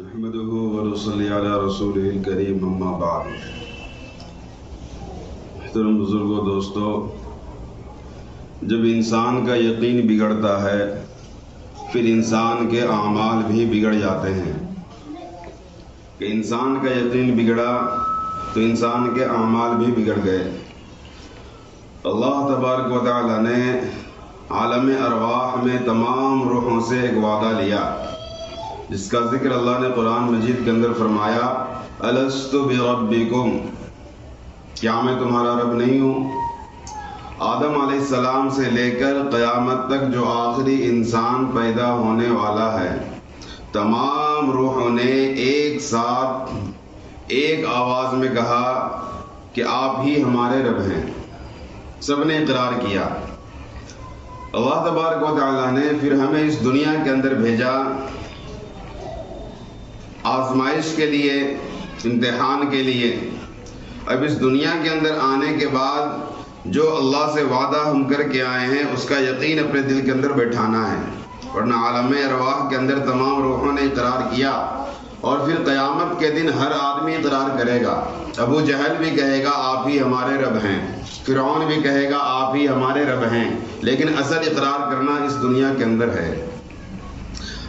نحمده ونصلي على رسوله الكريم اما بعد۔ محترم بزرگوں، دوستو، جب انسان کا یقین بگڑتا ہے پھر انسان کے اعمال بھی بگڑ جاتے ہیں۔ کہ انسان کا یقین بگڑا تو انسان کے اعمال بھی بگڑ گئے۔ اللہ تبارک و تعالی نے عالم ارواح میں تمام روحوں سے ایک وعدہ لیا، جس کا ذکر اللہ نے قرآن مجید کے اندر فرمایا، الست بربکم، کیا میں تمہارا رب نہیں ہوں؟ آدم علیہ السلام سے لے کر قیامت تک جو آخری انسان پیدا ہونے والا ہے، تمام روحوں نے ایک ساتھ ایک آواز میں کہا کہ آپ ہی ہمارے رب ہیں۔ سب نے اقرار کیا۔ اللہ تبارک و تعالیٰ نے پھر ہمیں اس دنیا کے اندر بھیجا آزمائش کے لیے، امتحان کے لیے۔ اب اس دنیا کے اندر آنے کے بعد جو اللہ سے وعدہ ہم کر کے آئے ہیں اس کا یقین اپنے دل کے اندر بیٹھانا ہے، ورنہ عالم ارواح کے اندر تمام روحوں نے اقرار کیا، اور پھر قیامت کے دن ہر آدمی اقرار کرے گا۔ ابو جہل بھی کہے گا آپ ہی ہمارے رب ہیں، فرعون بھی کہے گا آپ ہی ہمارے رب ہیں، لیکن اصل اقرار کرنا اس دنیا کے اندر ہے۔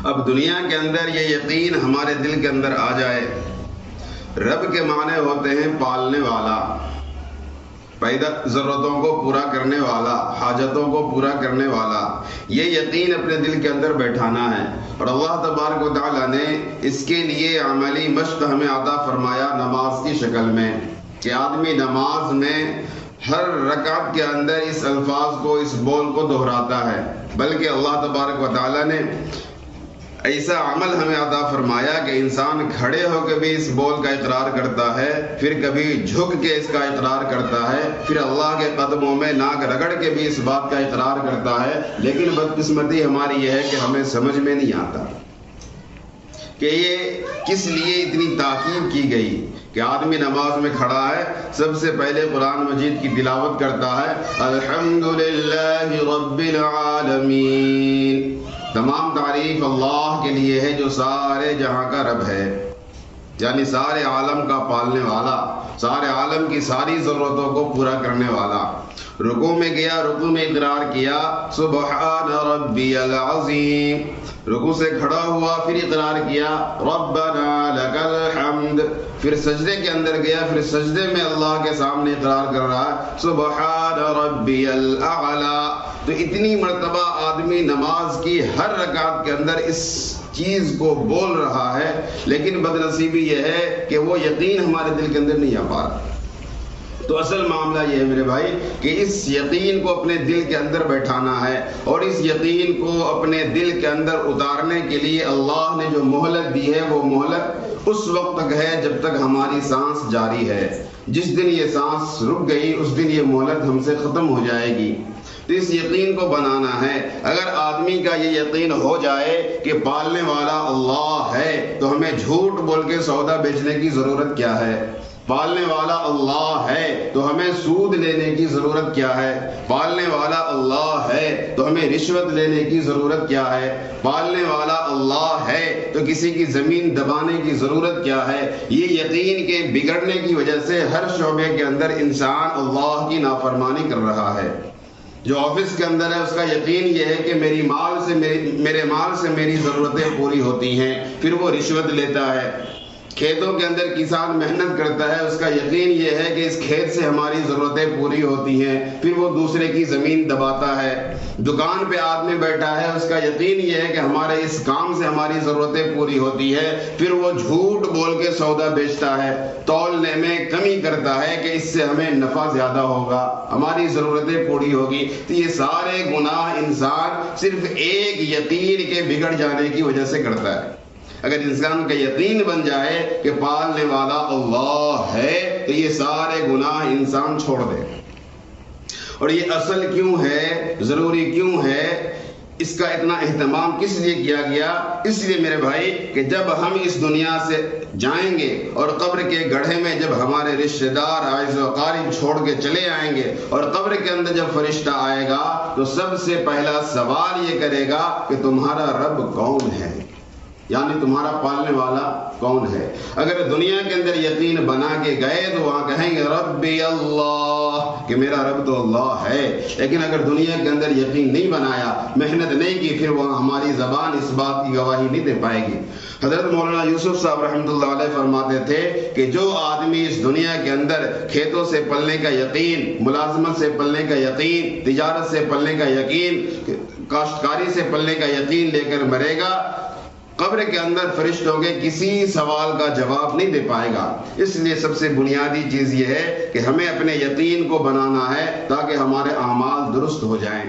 اب دنیا کے اندر یہ یقین ہمارے دل کے اندر آ جائے۔ رب کے معنی ہوتے ہیں پالنے والا، پیدا ضرورتوں کو پورا کرنے والا، حاجتوں کو پورا کرنے والا۔ یہ یقین اپنے دل کے اندر بیٹھانا ہے، اور اللہ تبارک و تعالیٰ نے اس کے لیے عملی مشق ہمیں عطا فرمایا نماز کی شکل میں، کہ آدمی نماز میں ہر رکعت کے اندر اس الفاظ کو، اس بول کو دہراتا ہے۔ بلکہ اللہ تبارک و تعالیٰ نے ایسا عمل ہمیں عطا فرمایا کہ انسان کھڑے ہو کے بھی اس بول کا اقرار کرتا ہے، پھر کبھی جھک کے اس کا اقرار کرتا ہے، پھر اللہ کے قدموں میں ناک رگڑ کے بھی اس بات کا اقرار کرتا ہے۔ لیکن بدقسمتی ہماری یہ ہے کہ ہمیں سمجھ میں نہیں آتا کہ یہ کس لیے اتنی تاکید کی گئی کہ آدمی نماز میں کھڑا ہے، سب سے پہلے قرآن مجید کی تلاوت کرتا ہے، الحمدللہ رب العالمین، تمام تعریف اللہ کے لیے ہے جو سارے جہاں کا رب ہے، یعنی سارے عالم کا پالنے والا، سارے عالم کی ساری ضرورتوں کو پورا کرنے والا۔ رکوع میں گیا، رکوع میں اقرار کیا سبحان ربی العظیم، رکوع سے کھڑا ہوا، پھر اقرار کیا ربنا لک الحمد، پھر سجدے کے اندر گیا، پھر سجدے میں اللہ کے سامنے اقرار کر رہا ہے سبحان ربی الاعلی۔ تو اتنی مرتبہ آدمی نماز کی ہر رکعت کے اندر اس چیز کو بول رہا ہے، لیکن بدنصیبی یہ ہے کہ وہ یقین ہمارے دل کے اندر نہیں آ پا رہا۔ تو اصل معاملہ یہ ہے میرے بھائی کہ اس یقین کو اپنے دل کے اندر بیٹھانا ہے، اور اس یقین کو اپنے دل کے اندر اتارنے کے لیے اللہ نے جو مہلت دی ہے، وہ مہلت اس وقت تک ہے جب تک ہماری سانس جاری ہے۔ جس دن یہ سانس رک گئی اس دن یہ مہلت ہم سے ختم ہو جائے گی۔ تو اس یقین کو بنانا ہے۔ اگر آدمی کا یہ یقین ہو جائے کہ پالنے والا اللہ ہے تو ہمیں جھوٹ بول کے سودا بیچنے کی ضرورت کیا ہے؟ پالنے والا اللہ ہے تو ہمیں سود لینے کی ضرورت کیا ہے؟ پالنے والا اللہ ہے تو ہمیں رشوت لینے کی ضرورت کیا ہے؟ پالنے والا اللہ ہے تو کسی کی زمین دبانے کی ضرورت کیا ہے؟ یہ یقین کے بگڑنے کی وجہ سے ہر شعبے کے اندر انسان اللہ کی نافرمانی کر رہا ہے۔ جو آفس کے اندر ہے اس کا یقین یہ ہے کہ میرے مال سے میری ضرورتیں پوری ہوتی ہیں، پھر وہ رشوت لیتا ہے۔ کھیتوں کے اندر کسان محنت کرتا ہے، اس کا یقین یہ ہے کہ اس کھیت سے ہماری ضرورتیں پوری ہوتی ہیں، پھر وہ دوسرے کی زمین دباتا ہے۔ دکان پہ آدمی بیٹھا ہے، اس کا یقین یہ ہے کہ ہمارے اس کام سے ہماری ضرورتیں پوری ہوتی ہے، پھر وہ جھوٹ بول کے سودا بیچتا ہے، تولنے میں کمی کرتا ہے کہ اس سے ہمیں نفع زیادہ ہوگا، ہماری ضرورتیں پوری ہوگی۔ تو یہ سارے گناہ انسان صرف ایک یقین کے بگڑ جانے کی وجہ سے کرتا ہے۔ اگر انسان کا یقین بن جائے کہ پالنے والا اللہ ہے تو یہ سارے گناہ انسان چھوڑ دے۔ اور یہ اصل کیوں ہے، ضروری کیوں ہے، اس کا اتنا اہتمام کس لیے کیا گیا؟ اس لیے میرے بھائی کہ جب ہم اس دنیا سے جائیں گے اور قبر کے گڑھے میں جب ہمارے رشتہ دار اعز و اقارب چھوڑ کے چلے آئیں گے، اور قبر کے اندر جب فرشتہ آئے گا تو سب سے پہلا سوال یہ کرے گا کہ تمہارا رب کون ہے؟ یعنی تمہارا پالنے والا کون ہے. اگر دنیا کے اندر یقین بنا کے گئے تو وہاں کہیں گے ربی اللہ، کہ میرا رب تو اللہ ہے. لیکن اگر دنیا کے اندر یقین نہیں بنایا، محنت نہیں کی، پھر وہاں ہماری زبان اس بات کی گواہی نہیں دے پائے گی. حضرت مولانا یوسف صاحب رحمۃ اللہ علیہ فرماتے تھے کہ جو آدمی اس دنیا کے اندر کھیتوں سے پلنے کا یقین، ملازمت سے پلنے کا یقین، تجارت سے پلنے کا یقین، کاشتکاری سے پلنے کا یقین لے کر مرے گا، قبر کے اندر فرشتوں کے کسی سوال کا جواب نہیں دے پائے گا. اس لیے سب سے بنیادی چیز یہ ہے کہ ہمیں اپنے یقین کو بنانا ہے تاکہ ہمارے اعمال درست ہو جائیں.